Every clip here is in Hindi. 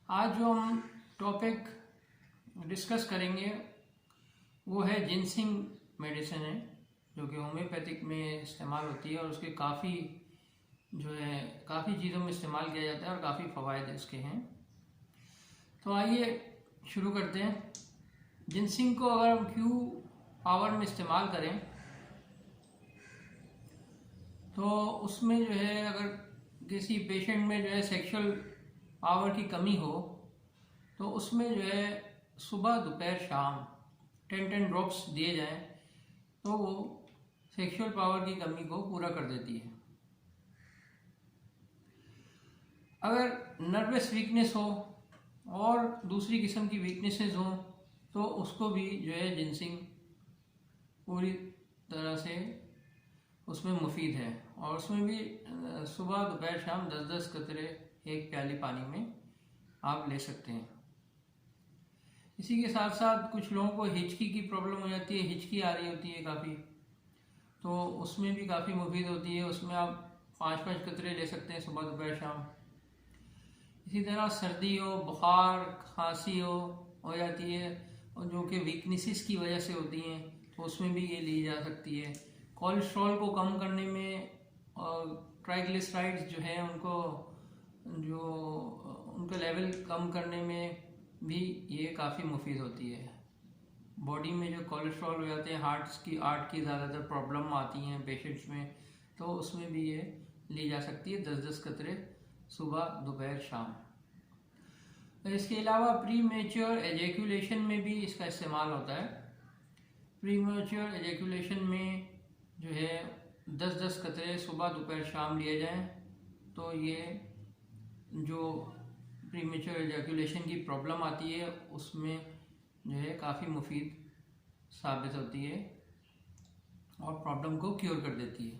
आज जो हम टॉपिक डिस्कस करेंगे वो है जिनसिंग मेडिसिन है, जो कि होम्योपैथिक में इस्तेमाल होती है और उसके काफ़ी चीज़ों में इस्तेमाल किया जाता है और काफ़ी फ़वाइद इसके हैं। तो आइए शुरू करते हैं। जिनसिंग को अगर हम क्यू पावर में इस्तेमाल करें तो उसमें जो है, अगर किसी पेशेंट में जो है सेक्सुअल पावर की कमी हो तो उसमें जो है सुबह दोपहर शाम 10 ड्रॉप्स दिए जाएं तो वो सेक्सुअल पावर की कमी को पूरा कर देती है। अगर नर्वस वीकनेस हो और दूसरी किस्म की वीकनेसेस हो तो उसको भी जो है जिनसिंग पूरी तरह से उसमें मुफीद है, और उसमें भी सुबह दोपहर शाम 10-10 कतरे एक प्याली पानी में आप ले सकते हैं। इसी के साथ साथ कुछ लोगों को हिचकी की प्रॉब्लम हो जाती है, हिचकी आ रही होती है काफ़ी, तो उसमें भी काफ़ी मुफीद होती है। उसमें आप 5-5 कतरे ले सकते हैं सुबह दोपहर शाम। इसी तरह सर्दी हो, बुखार खांसी हो जाती है और जो कि वीकनेसेस की वजह से होती हैं, तो उसमें भी ये ली जा सकती है। कोलेस्ट्रॉल को कम करने में और ट्राइग्लिसराइड्स जो है उनका लेवल कम करने में भी ये काफ़ी मुफीद होती है। बॉडी में जो कोलेस्ट्रॉल हो जाते हैं, हार्ट की ज़्यादातर प्रॉब्लम आती हैं पेशेंट्स में, तो उसमें भी ये ली जा सकती है 10-10 कतरे सुबह दोपहर शाम। इसके अलावा प्री मैच्योर एजैकुलेशन में भी इसका इस्तेमाल होता है। प्री मैच्योर एजैकुलेशन में जो है 10-10 कतरे सुबह दोपहर शाम लिए जाएं तो ये जो प्रीमेच्योर एजैकुलेशन की प्रॉब्लम आती है उसमें जो है काफ़ी मुफीद साबित होती है और प्रॉब्लम को क्योर कर देती है।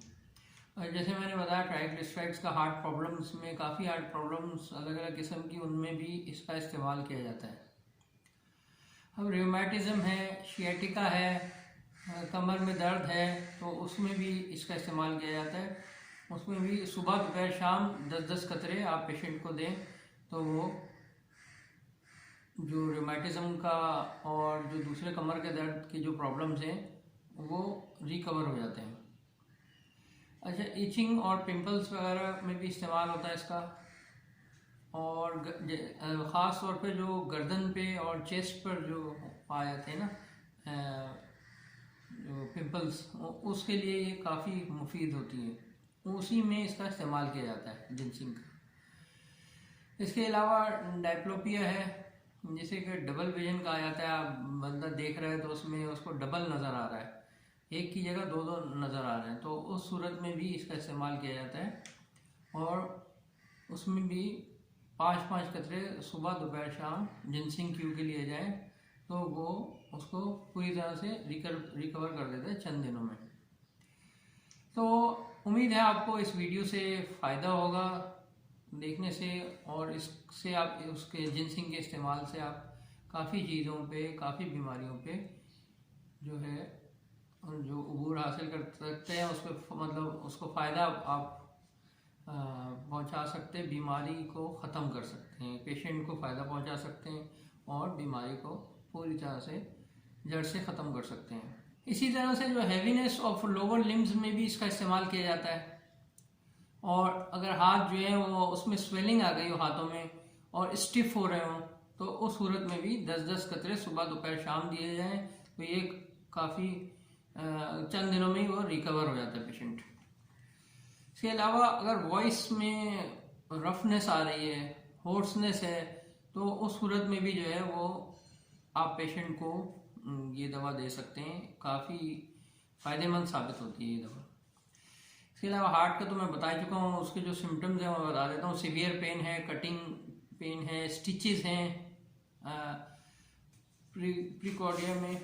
और जैसे मैंने बताया, ट्राइग्लिसराइड्स का हार्ट प्रॉब्लम्स में, काफ़ी हार्ट प्रॉब्लम्स अलग अलग किस्म की, उनमें भी इसका इस्तेमाल किया जाता है। अब रियूमेटिज्म है, शियाटिका है, कमर में दर्द है, तो उसमें भी इसका इस्तेमाल किया जाता है। उसमें भी सुबह दोपहर शाम 10-10 कतरे आप पेशेंट को दें तो वो जो रियूमेटिज्म का और जो दूसरे कमर के दर्द की जो प्रॉब्लम्स हैं वो रिकवर हो जाते हैं। अच्छा, इचिंग और पिंपल्स वगैरह में भी इस्तेमाल होता है इसका, और ख़ास तौर पे जो गर्दन पे और चेस्ट पर जो पाए जाते हैं ना जो पिंपल्स, उसके लिए ये काफ़ी मुफीद होती है, उसी में इसका इस्तेमाल किया जाता है जिनसिंग का। इसके अलावा डायप्लोपिया है, जिसे कि डबल विजन कहा जाता है। आप बंदा देख रहा है तो उसमें उसको डबल नज़र आ रहा है, एक की जगह दो नज़र आ रहे हैं, तो उस सूरत में भी इसका इस्तेमाल किया जाता है। और उसमें भी 5-5 कतरे सुबह दोपहर शाम जिनसिंग क्यू के लिए जाएं तो वो उसको पूरी तरह से रिकवर कर देता है चंद दिनों में। तो उम्मीद है आपको इस वीडियो से फ़ायदा होगा देखने से, और इससे आप उसके जिनसिंग के इस्तेमाल से आप काफ़ी चीज़ों पे, काफ़ी बीमारियों पे जो है जो अबूर हासिल कर सकते हैं, उस पर मतलब उसको फ़ायदा आप पहुंचा सकते हैं, बीमारी को ख़त्म कर सकते हैं, पेशेंट को फ़ायदा पहुंचा सकते हैं और बीमारी को पूरी तरह से जड़ से ख़त्म कर सकते हैं। इसी तरह से जो हैवीनेस ऑफ लोअर लिम्स में भी इसका इस्तेमाल किया जाता है। और अगर हाथ जो है वो उसमें स्वेलिंग आ गई हो हाथों में और स्टिफ हो रहे हों तो उस सूरत में भी 10-10 कतरे सुबह दोपहर शाम दिए जाएं तो ये काफ़ी चंद दिनों में ही वो रिकवर हो जाता है पेशेंट। इसके अलावा अगर वॉइस में रफनेस आ रही है, होर्सनेस है, तो उस सूरत में भी जो है वो आप पेशेंट को ये दवा दे सकते हैं, काफ़ी फ़ायदेमंद साबित होती है ये दवा। इसके अलावा हार्ट का तो मैं बता चुका हूँ, उसके जो सिम्टम्स हैं मैं बता देता हूँ। सीवियर पेन है, कटिंग पेन है, स्टिचेस हैं प्रीकॉर्डिया में,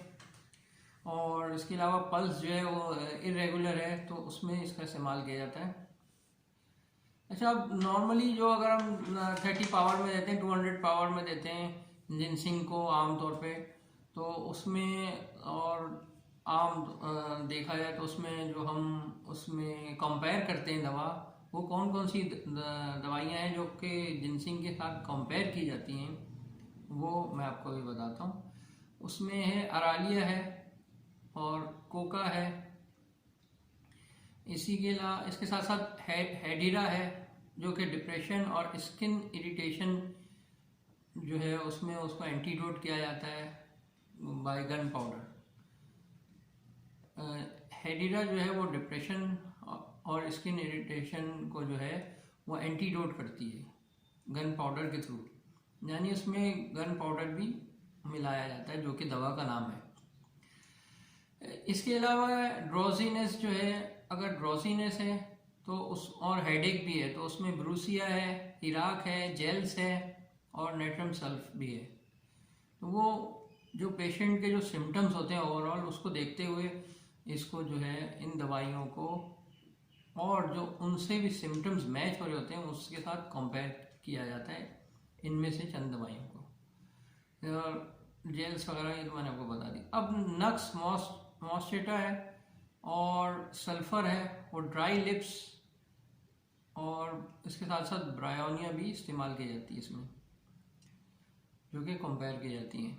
और इसके अलावा पल्स जो है वो इरेगुलर है तो उसमें इसका इस्तेमाल किया जाता है। अच्छा, अब नॉर्मली जो अगर हम 30 पावर में देते हैं, 200 पावर में देते हैं जिनसिंग को आम तौर पे, तो उसमें और देखा जाए तो उसमें जो हम उसमें कंपेयर करते हैं दवा, वो कौन कौन सी दवाइयाँ हैं जो कि जिनसिंग के साथ कंपेयर की जाती हैं, वो मैं आपको अभी बताता हूँ। उसमें है अरालिया है और कोका है, इसके साथ साथ हेडिरा है जो कि डिप्रेशन और स्किन इरिटेशन जो है उसमें उसको एंटीडोट किया जाता है बाय गन पाउडर। हेडिरा जो है वो डिप्रेशन और स्किन इरिटेशन को जो है वो एंटीडोट करती है गन पाउडर के थ्रू, यानी उसमें गन पाउडर भी मिलाया जाता है जो कि दवा का नाम है। इसके अलावा ड्रोजीनेस जो है, अगर ड्रोजीनेस है तो उस और हेडेक भी है तो उसमें ब्रूसिया है, इराक है, जेल्स है और नेट्रम सल्फ भी है। तो वो जो पेशेंट के जो सिम्टम्स होते हैं ओवरऑल उसको देखते हुए इसको जो है इन दवाइयों को और जो उनसे भी सिम्टम्स मैच हो रहे होते हैं उसके साथ कंपेयर किया जाता है इनमें से चंद दवाइयों को। और जेल्स वगैरह ये तो मैंने आपको बता दी। अब नक्स मॉस्टेटा है और सल्फर है और ड्राई लिप्स और इसके साथ साथ ब्रायोनिया भी इस्तेमाल की जाती है इसमें, जो कि कंपेयर की जाती हैं।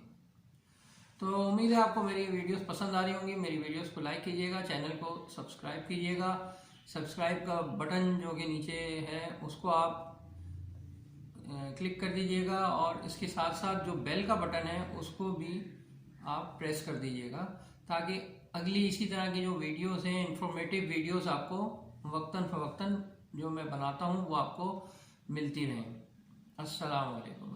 तो उम्मीद है आपको मेरी वीडियोस पसंद आ रही होंगी। मेरी वीडियोस को लाइक कीजिएगा, चैनल को सब्सक्राइब कीजिएगा। सब्सक्राइब का बटन जो कि नीचे है उसको आप क्लिक कर दीजिएगा और इसके साथ साथ जो बेल का बटन है उसको भी आप प्रेस कर दीजिएगा ताकि अगली इसी तरह की जो वीडियोस हैं, इंफॉर्मेटिव वीडियोस आपको वक्तन फ़वक्तन जो मैं बनाता हूँ वो आपको मिलती रहें। अस्सलाम वालेकुम।